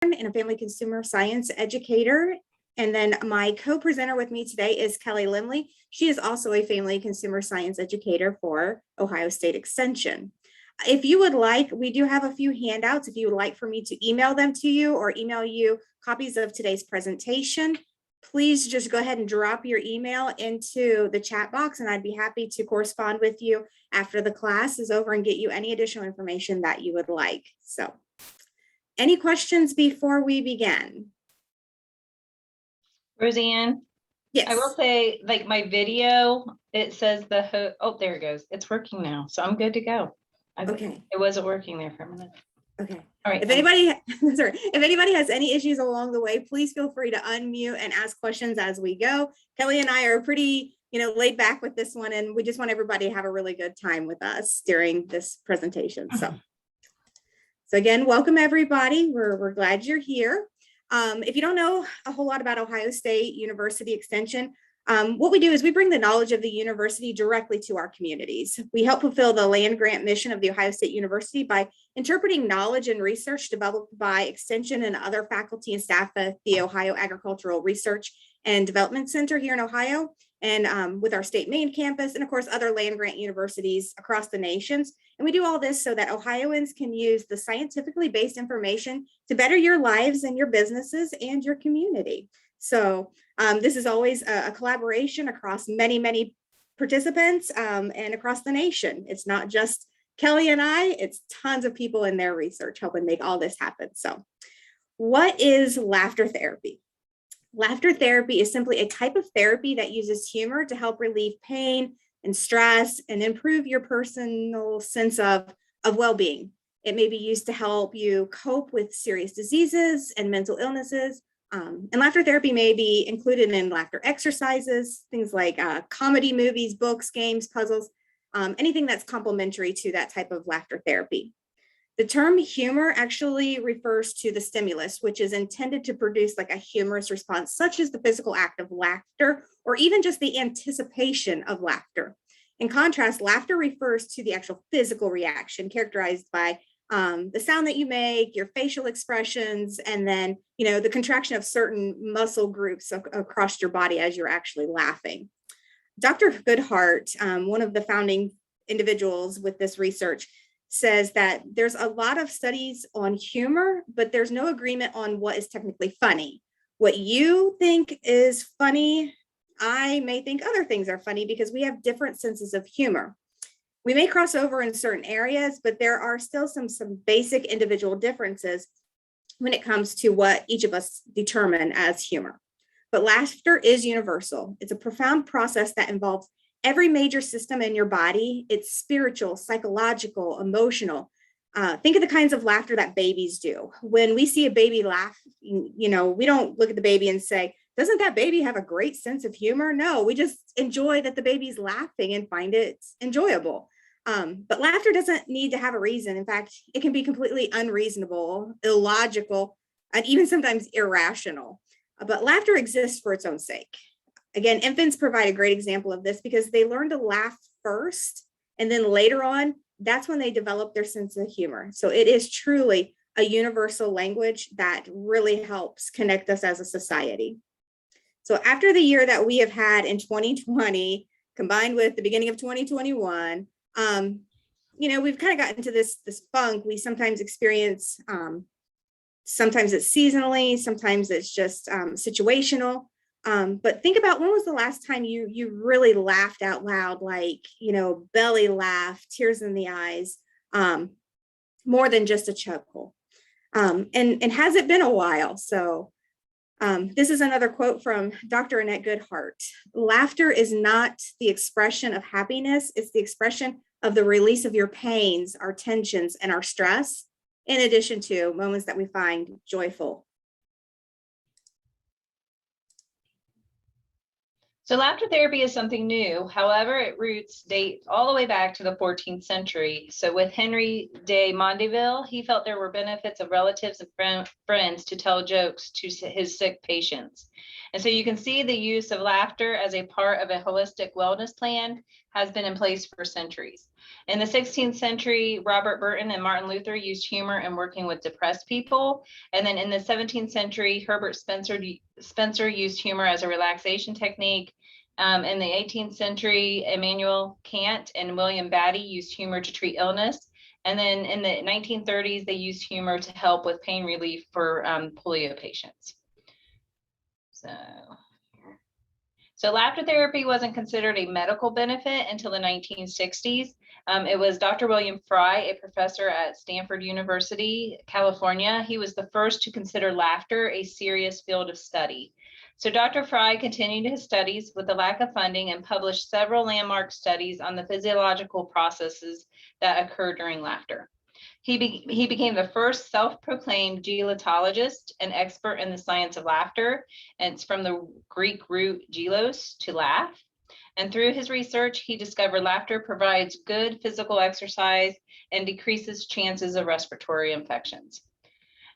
and a family consumer science educator. And then my co-presenter with me today is Kelly Limley. She is also a family consumer science educator for Ohio State Extension. If you would like, we do have a few handouts if you would like for me to email them to you or email you copies of today's presentation. Please just go ahead and drop your email into the chat box and I'd be happy to correspond with you after the class is over and get you any additional information that you would like. So, any questions before we begin? Roseanne? Yes. I will say, like my video, it says oh, there it goes. It's working now. So I'm good to go. Okay. It wasn't working there for a minute. Okay. All right. If anybody, sorry, if anybody has any issues along the way, please feel free to unmute and ask questions as we go. Kelly and I are pretty, laid back with this one, and we just want everybody to have a really good time with us during this presentation. So again, welcome everybody. We're glad you're here. If you don't know a whole lot about Ohio State University Extension, what we do is we bring the knowledge of the university directly to our communities. We help fulfill the land grant mission of the Ohio State University by interpreting knowledge and research developed by Extension and other faculty and staff at the Ohio Agricultural Research and Development Center here in Ohio, and with our state main campus, and of course, other land grant universities across the nations. And we do all this so that Ohioans can use the scientifically based information to better your lives and your businesses and your community. So this is always a collaboration across many, many participants and across the nation. It's not just Kelly and I, it's tons of people in their research helping make all this happen. So what is laughter therapy? Laughter therapy is simply a type of therapy that uses humor to help relieve pain and stress and improve your personal sense of well-being. It may be used to help you cope with serious diseases and mental illnesses. And laughter therapy may be included in laughter exercises, things like comedy movies, books, games, puzzles, anything that's complementary to that type of laughter therapy. The term humor actually refers to the stimulus, which is intended to produce like a humorous response, such as the physical act of laughter, or even just the anticipation of laughter. In contrast, laughter refers to the actual physical reaction characterized by the sound that you make, your facial expressions, and then, the contraction of certain muscle groups across your body as you're actually laughing. Dr. Goodhart, one of the founding individuals with this research, says that there's a lot of studies on humor, but there's no agreement on what is technically funny. What you think is funny, I may think other things are funny because we have different senses of humor. We may cross over in certain areas, but there are still some basic individual differences when it comes to what each of us determine as humor. But laughter is universal. It's a profound process that involves every major system in your body. It's spiritual, psychological, emotional. Think of the kinds of laughter that babies do. When we see a baby laugh, we don't look at the baby and say, doesn't that baby have a great sense of humor? No, we just enjoy that the baby's laughing and find it enjoyable. But laughter doesn't need to have a reason. In fact, it can be completely unreasonable, illogical, and even sometimes irrational. But laughter exists for its own sake. Again, infants provide a great example of this because they learn to laugh first, and then later on, that's when they develop their sense of humor. So it is truly a universal language that really helps connect us as a society. So after the year that we have had in 2020, combined with the beginning of 2021, we've kind of gotten into this funk. We sometimes experience, sometimes it's seasonally, sometimes it's just situational. But think about, when was the last time you really laughed out loud, like, belly laugh, tears in the eyes, more than just a chuckle. And has it been a while? So this is another quote from Dr. Annette Goodhart. Laughter is not the expression of happiness. It's the expression of the release of your pains, our tensions, and our stress, in addition to moments that we find joyful. So laughter therapy is something new. However, its roots date all the way back to the 14th century. So with Henry de Mondeville, he felt there were benefits of relatives and friends to tell jokes to his sick patients. And so you can see the use of laughter as a part of a holistic wellness plan has been in place for centuries. In the 16th century, Robert Burton and Martin Luther used humor in working with depressed people. And then in the 17th century, Herbert Spencer used humor as a relaxation technique. In the 18th century, Immanuel Kant and William Batty used humor to treat illness. And then in the 1930s, they used humor to help with pain relief for polio patients. So laughter therapy wasn't considered a medical benefit until the 1960s. It was Dr. William Fry, a professor at Stanford University, California. He was the first to consider laughter a serious field of study. So Dr. Fry continued his studies with the lack of funding and published several landmark studies on the physiological processes that occur during laughter. He became the first self-proclaimed gelotologist, an expert in the science of laughter, and it's from the Greek root gelos, to laugh. And through his research, he discovered laughter provides good physical exercise and decreases chances of respiratory infections.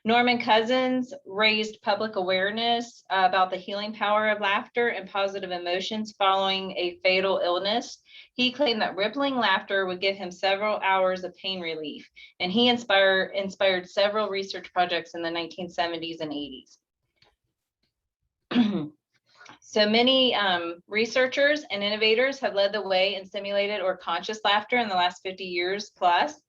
Norman Cousins raised public awareness about the healing power of laughter and positive emotions following a fatal illness. He claimed that rippling laughter would give him several hours of pain relief, and he inspired several research projects in the 1970s and 80s. So many researchers and innovators have led the way in simulated or conscious laughter in the last 50 years plus.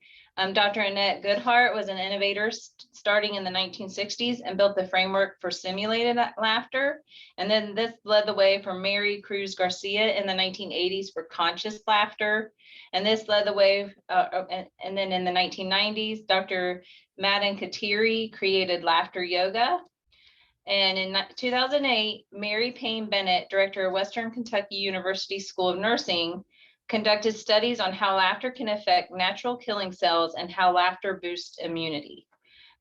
Dr. Annette Goodhart was an innovator starting in the 1960s and built the framework for simulated laughter. And then this led the way for Mary Cruz Garcia in the 1980s for conscious laughter. And this led the way, and then in the 1990s, Dr. Madan Kateri created laughter yoga. And in 2008, Mary Payne Bennett, director of Western Kentucky University School of Nursing, conducted studies on how laughter can affect natural killing cells and how laughter boosts immunity.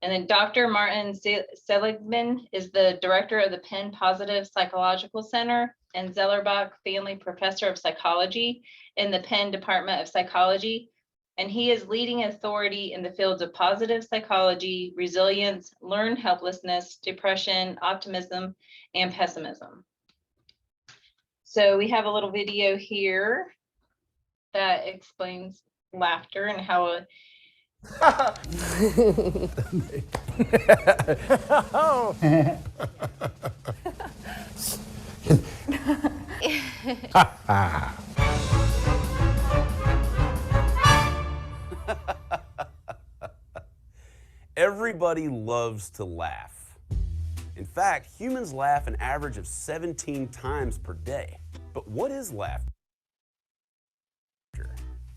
And then Dr. Martin Seligman is the director of the Penn Positive Psychological Center and Zellerbach Family Professor of Psychology in the Penn Department of Psychology. And he is leading authority in the fields of positive psychology, resilience, learned helplessness, depression, optimism, and pessimism. So we have a little video here that explains laughter and how Everybody loves to laugh. In fact, humans laugh an average of 17 times per day. But what is laughter?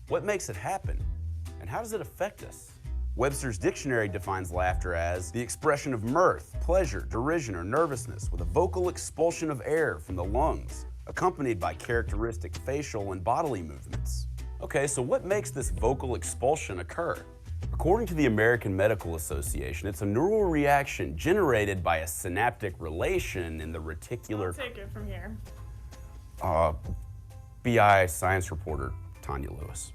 What makes it happen? And how does it affect us? Webster's dictionary defines laughter as the expression of mirth, pleasure, derision, or nervousness with a vocal expulsion of air from the lungs, accompanied by characteristic facial and bodily movements. Okay, so what makes this vocal expulsion occur? According to the American Medical Association, it's a neural reaction generated by a synaptic relation in the reticular... I'll take it from here. BI science reporter, Tanya Lewis.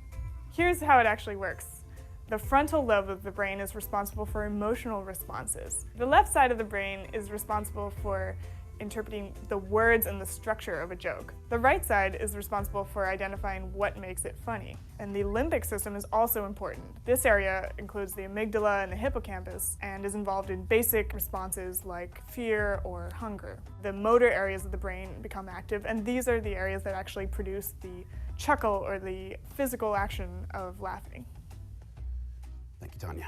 Here's how it actually works. The frontal lobe of the brain is responsible for emotional responses. The left side of the brain is responsible for interpreting the words and the structure of a joke. The right side is responsible for identifying what makes it funny. And the limbic system is also important. This area includes the amygdala and the hippocampus and is involved in basic responses like fear or hunger. The motor areas of the brain become active, and these are the areas that actually produce the chuckle or the physical action of laughing. Thank you, Tanya.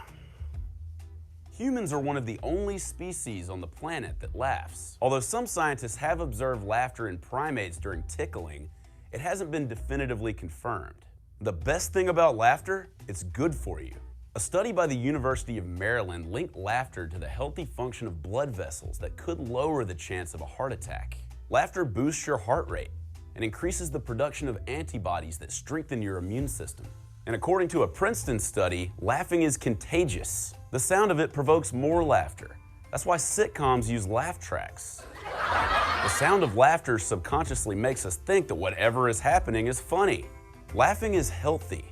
Humans are one of the only species on the planet that laughs. Although some scientists have observed laughter in primates during tickling, it hasn't been definitively confirmed. The best thing about laughter, it's good for you. A study by the University of Maryland linked laughter to the healthy function of blood vessels that could lower the chance of a heart attack. Laughter boosts your heart rate and increases the production of antibodies that strengthen your immune system. And according to a Princeton study, laughing is contagious. The sound of it provokes more laughter. That's why sitcoms use laugh tracks. The sound of laughter subconsciously makes us think that whatever is happening is funny. Laughing is healthy.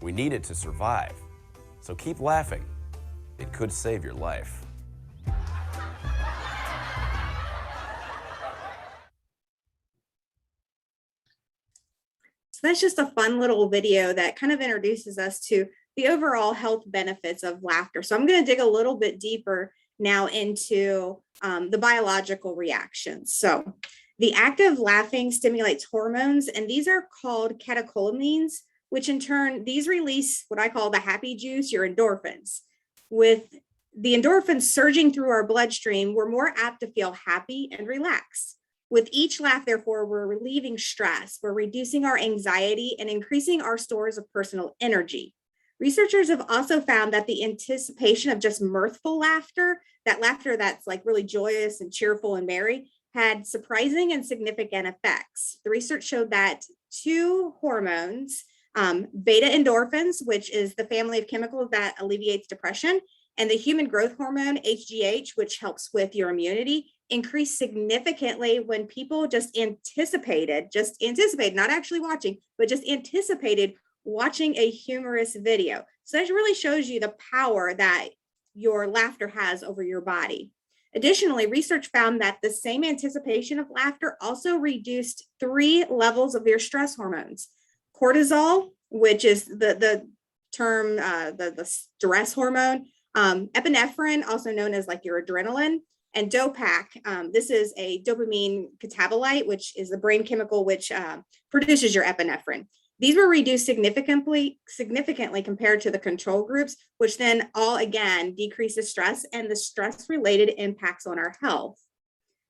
We need it to survive. So keep laughing. It could save your life. So So that's just a fun little video that kind of introduces us to the overall health benefits of laughter. So I'm going to dig a little bit deeper now into the biological reactions. So the act of laughing stimulates hormones, and these are called catecholamines, which in turn, these release what I call the happy juice, your endorphins. With the endorphins surging through our bloodstream, we're more apt to feel happy and relaxed. With each laugh, therefore, we're relieving stress, we're reducing our anxiety and increasing our stores of personal energy. Researchers have also found that the anticipation of just mirthful laughter, that laughter that's like really joyous and cheerful and merry, had surprising and significant effects. The research showed that two hormones, beta endorphins, which is the family of chemicals that alleviates depression, and the human growth hormone, HGH, which helps with your immunity, increased significantly when people just anticipated, not actually watching, but just anticipated watching a humorous video. So that really shows you the power that your laughter has over your body. Additionally, research found that the same anticipation of laughter also reduced 3 levels of your stress hormones. Cortisol, which is the term, the stress hormone, epinephrine, also known as like your adrenaline, and DOPAC. This is a dopamine catabolite, which is the brain chemical which produces your epinephrine. These were reduced significantly compared to the control groups, which then all again decreases stress and the stress-related impacts on our health.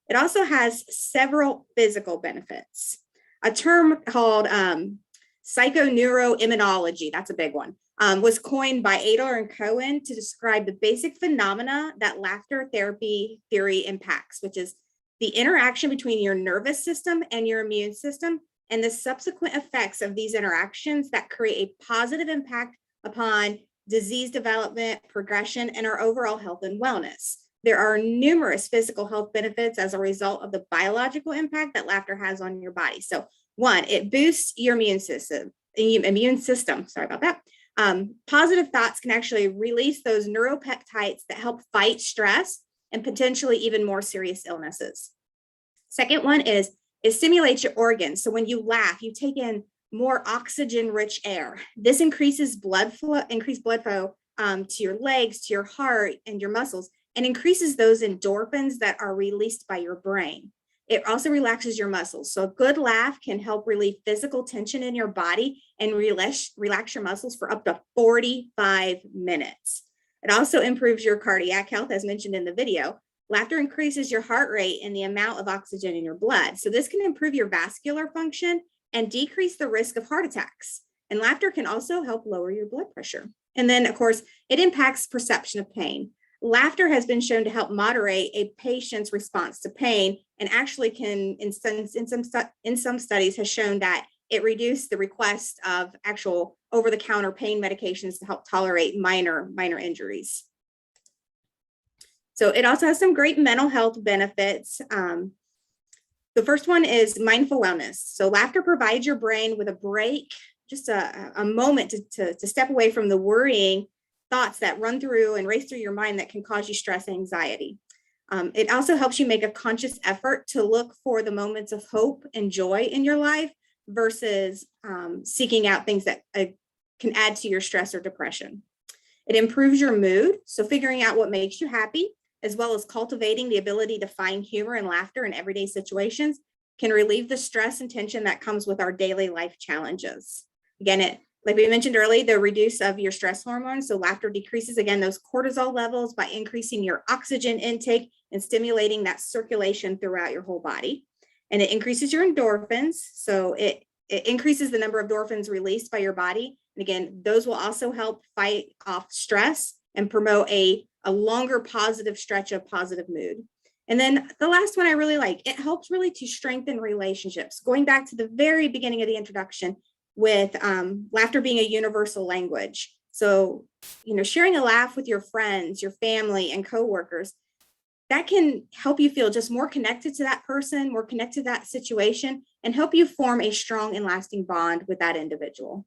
It also has several physical benefits. A term called psychoneuroimmunology, that's a big one, was coined by Adler and Cohen to describe the basic phenomena that laughter therapy theory impacts, which is the interaction between your nervous system and your immune system, and the subsequent effects of these interactions that create a positive impact upon disease development, progression, and our overall health and wellness. There are numerous physical health benefits as a result of the biological impact that laughter has on your body. So 1, it boosts your immune system, sorry about that. Positive thoughts can actually release those neuropeptides that help fight stress and potentially even more serious illnesses. Second one is it stimulates your organs. So when you laugh, you take in more oxygen-rich air. This increases increased blood flow to your legs, to your heart, and your muscles, and increases those endorphins that are released by your brain. It also relaxes your muscles. So a good laugh can help relieve physical tension in your body and relax your muscles for up to 45 minutes. It also improves your cardiac health, as mentioned in the video. Laughter increases your heart rate and the amount of oxygen in your blood. So this can improve your vascular function and decrease the risk of heart attacks. And laughter can also help lower your blood pressure. And then, of course, it impacts perception of pain. Laughter has been shown to help moderate a patient's response to pain, and actually can, in some studies, has shown that it reduced the request of actual over-the-counter pain medications to help tolerate minor injuries. So it also has some great mental health benefits. The first one is mindful wellness. So laughter provides your brain with a break, just a moment to step away from the worrying thoughts that run through and race through your mind that can cause you stress and anxiety. It also helps you make a conscious effort to look for the moments of hope and joy in your life versus seeking out things that can add to your stress or depression. It improves your mood. So figuring out what makes you happy, as well as cultivating the ability to find humor and laughter in everyday situations, can relieve the stress and tension that comes with our daily life challenges. Again, like we mentioned earlier, the reduce of your stress hormones. So laughter decreases, again, those cortisol levels by increasing your oxygen intake and stimulating that circulation throughout your whole body. And it increases your endorphins. So it increases the number of endorphins released by your body. And again, those will also help fight off stress and promote a longer positive stretch of positive mood. And then the last one I really like, it helps really to strengthen relationships. Going back to the very beginning of the introduction with laughter being a universal language. So, sharing a laugh with your friends, your family, and coworkers, that can help you feel just more connected to that person, more connected to that situation, and help you form a strong and lasting bond with that individual.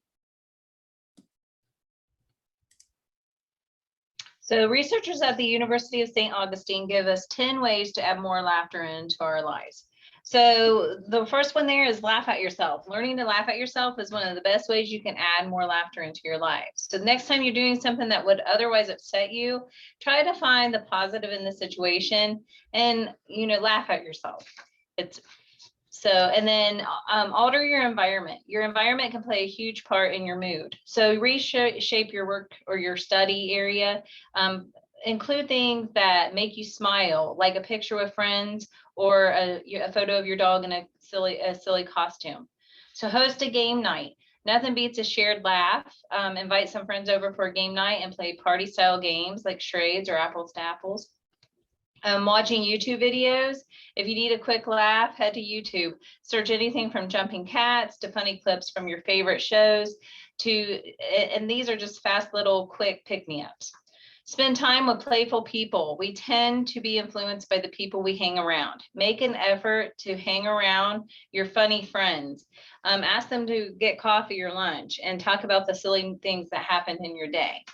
So researchers at the University of St. Augustine give us 10 ways to add more laughter into our lives. So the first one there is laugh at yourself. Learning to laugh at yourself is one of the best ways you can add more laughter into your life. So the next time you're doing something that would otherwise upset you, try to find the positive in the situation and, laugh at yourself. And then alter your environment. Your environment can play a huge part in your mood. So reshape your work or your study area. Include things that make you smile, like a picture with friends or a photo of your dog in a silly costume. So host a game night. Nothing beats a shared laugh. Invite some friends over for a game night and play party style games like charades or apples to apples. Watching YouTube videos. If you need a quick laugh, head to YouTube. Search anything from jumping cats to funny clips from your favorite shows and these are just fast little quick pick-me-ups. Spend time with playful people. We tend to be influenced by the people we hang around. Make an effort to hang around your funny friends. Ask them to get coffee or lunch and talk about the silly things that happened in your day.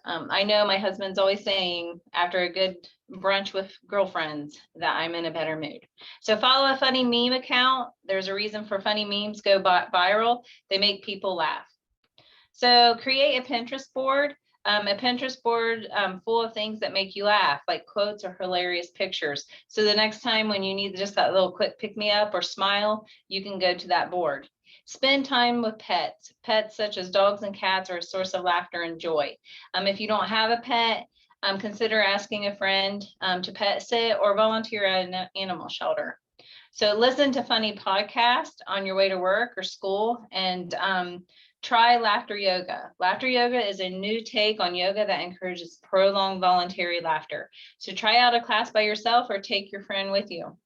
I know my husband's always saying after a good brunch with girlfriends that I'm in a better mood. So follow a funny meme account. There's a reason for funny memes go viral. They make people laugh. So create a Pinterest board. A Pinterest board full of things that make you laugh, like quotes or hilarious pictures. So the next time when you need just that little quick pick me up or smile, you can go to that board. Spend time with pets. Pets such as dogs and cats are a source of laughter and joy. If you don't have a pet, consider asking a friend to pet sit or volunteer at an animal shelter. So listen to funny podcasts on your way to work or school and try laughter yoga. Laughter yoga is a new take on yoga that encourages prolonged voluntary laughter. So try out a class by yourself or take your friend with you.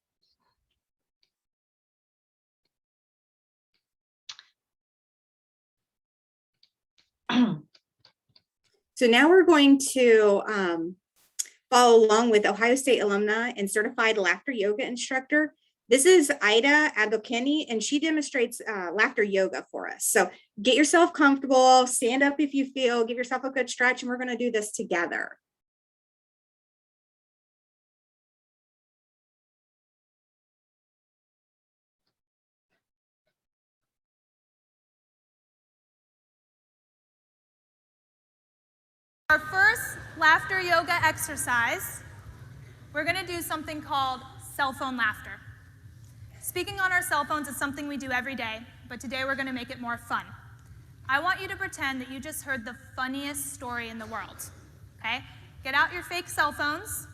So now we're going to follow along with Ohio State alumna and certified laughter yoga instructor. This is Ida Abdulkeni, and she demonstrates laughter yoga for us. So get yourself comfortable, stand up if you feel, give yourself a good stretch, and we're going to do this together. Our first laughter yoga exercise, we're going to do something called cell phone laughter. Speaking on our cell phones is something we do every day, but today we're going to make it more fun. I want you to pretend that you just heard the funniest story in the world, okay? Get out your fake cell phones.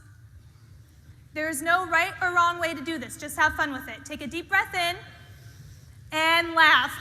There is no right or wrong way to do this. Just have fun with it. Take a deep breath in and laugh.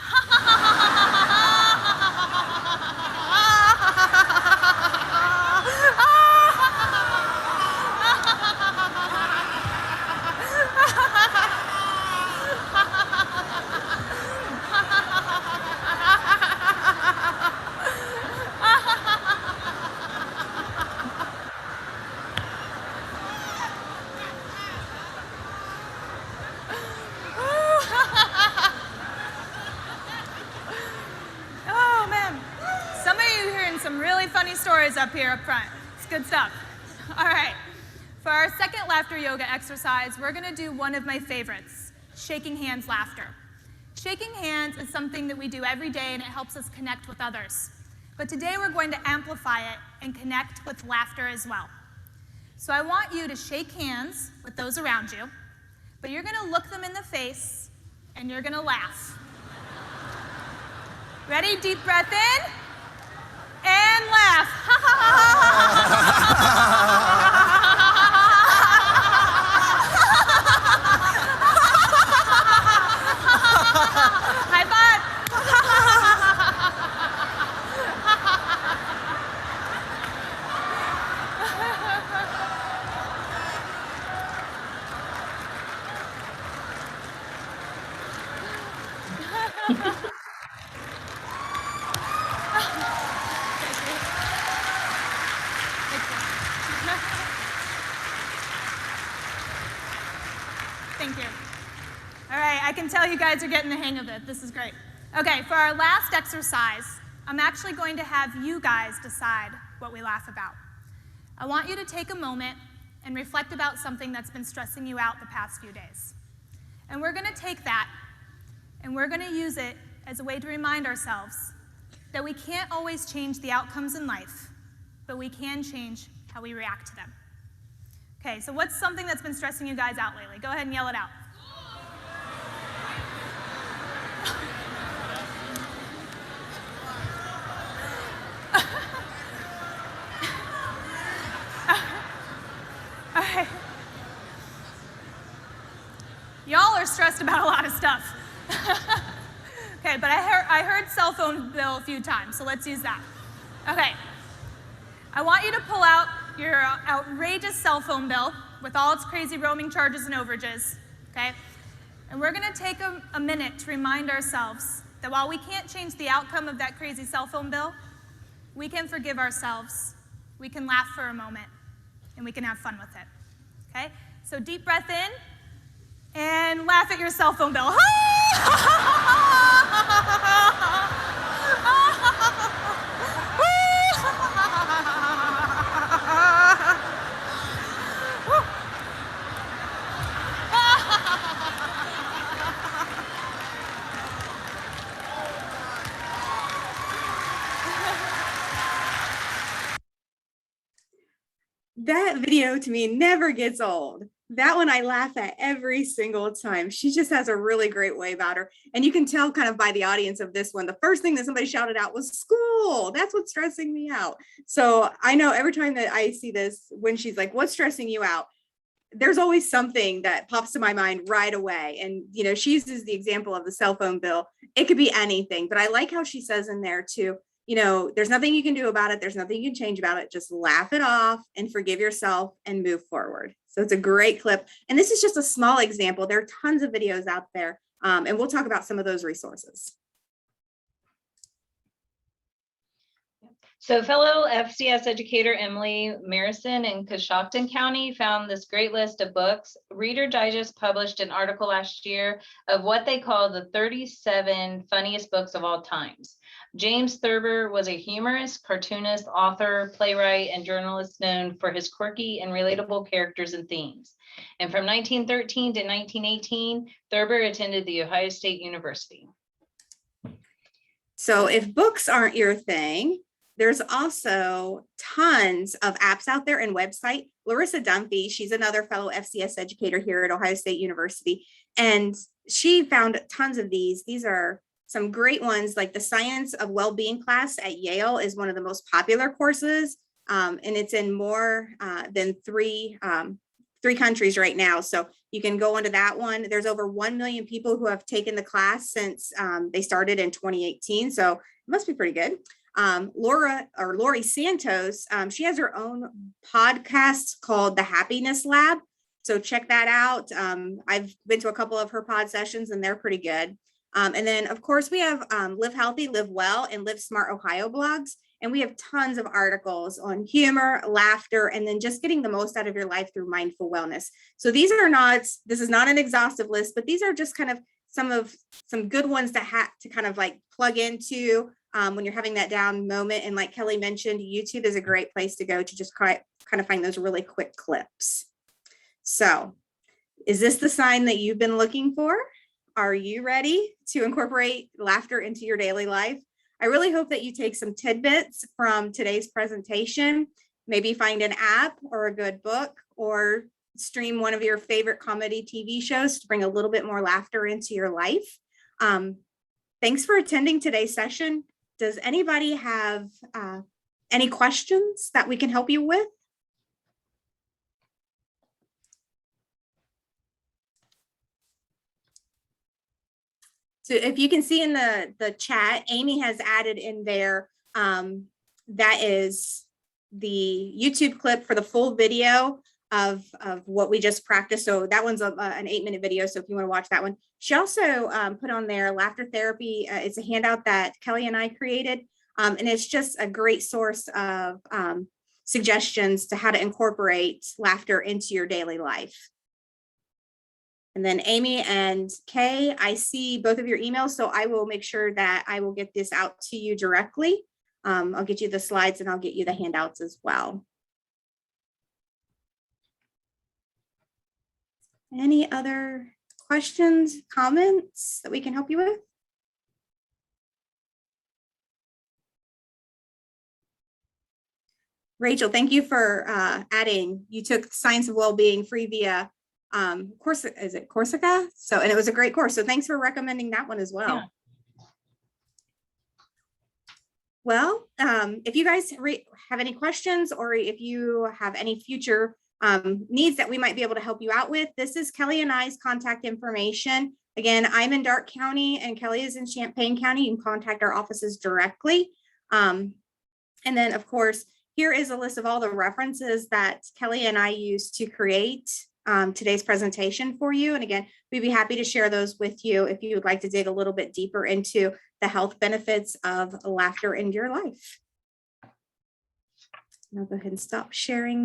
Stories up here up front. It's good stuff. All right. For our second laughter yoga exercise, we're going to do one of my favorites, shaking hands laughter. Shaking hands is something that we do every day, and it helps us connect with others. But today we're going to amplify it and connect with laughter as well. So I want you to shake hands with those around you, but you're going to look them in the face, and you're going to laugh. Ready? Deep breath in. And laugh. High five. Thank you. All right, I can tell you guys are getting the hang of it. This is great. Okay, for our last exercise, I'm actually going to have you guys decide what we laugh about. I want you to take a moment and reflect about something that's been stressing you out the past few days. And we're gonna take that and we're gonna use it as a way to remind ourselves that we can't always change the outcomes in life, but we can change how we react to them. Okay, so what's something that's been stressing you guys out lately? Go ahead and yell it out. All right. Y'all are stressed about a lot of stuff. Okay, but I heard cell phone bill a few times, so let's use that. Okay, I want you to pull out your outrageous cell phone bill with all its crazy roaming charges and overages, okay? And we're gonna take a minute to remind ourselves that while we can't change the outcome of that crazy cell phone bill, we can forgive ourselves, we can laugh for a moment, and we can have fun with it, okay? So deep breath in, and laugh at your cell phone bill. That video to me never gets old. That one I laugh at every single time. She just has a really great way about her. And you can tell kind of by the audience of this one, the first thing that somebody shouted out was school. That's what's stressing me out. So I know every time that I see this, when she's like, what's stressing you out? There's always something that pops to my mind right away. And, you know, she uses the example of the cell phone bill. It could be anything, but I like how she says in there too, you know, there's nothing you can do about it. There's nothing you can change about it. Just laugh it off and forgive yourself and move forward. So it's a great clip. And this is just a small example. There are tons of videos out there. And we'll talk about some of those resources. So fellow FCS educator Emily Marison in Coshocton County found this great list of books. Reader Digest published an article last year of what they call the 37 funniest books of all times. James Thurber was a humorist, cartoonist, author, playwright, and journalist known for his quirky and relatable characters and themes. And from 1913 to 1918, Thurber attended The Ohio State University. So if books aren't your thing, there's also tons of apps out there and website. Larissa Dunphy, she's another fellow FCS educator here at Ohio State University, and she found tons of these. These are some great ones, like the Science of Wellbeing class at Yale is one of the most popular courses, and it's in more than three countries right now. So you can go into that one. There's over 1 million people who have taken the class since they started in 2018. So it must be pretty good. Lori Santos, she has her own podcast called The Happiness Lab. So check that out. I've been to a couple of her pod sessions and they're pretty good. And then of course we have Live Healthy, Live Well, and Live Smart Ohio blogs. And we have tons of articles on humor, laughter, and then just getting the most out of your life through mindful wellness. So this is not an exhaustive list, but these are just kind of some good ones to kind of like plug into when you're having that down moment. And like Kelly mentioned, YouTube is a great place to go to just kind of find those really quick clips. So is this the sign that you've been looking for? Are you ready to incorporate laughter into your daily life? I really hope that you take some tidbits from today's presentation, maybe find an app or a good book, or stream one of your favorite comedy TV shows to bring a little bit more laughter into your life. Thanks for attending today's session. Does anybody have any questions that we can help you with? So if you can see in the chat, Amy has added in there, that is the YouTube clip for the full video of what we just practiced. So that one's an 8-minute video. So if you want to watch that one. She also put on there laughter therapy. It's a handout that Kelly and I created. And it's just a great source of suggestions to how to incorporate laughter into your daily life. And then Amy and Kay, I see both of your emails, so I will make sure that I will get this out to you directly. I'll get you the slides and I'll get you the handouts as well. Any other questions, comments that we can help you with? Rachel, thank you for adding. You took Science of Wellbeing free via course. Is it Corsica? So, and it was a great course. So thanks for recommending that one as well. Yeah. Well, if you guys have any questions, or if you have any future needs that we might be able to help you out with, this is Kelly and I's contact information. Again, I'm in Darke County and Kelly is in Champaign County. You can contact our offices directly. And then, of course, here is a list of all the references that Kelly and I used to create today's presentation for you. And again, we'd be happy to share those with you if you would like to dig a little bit deeper into the health benefits of laughter in your life. I'll go ahead and stop sharing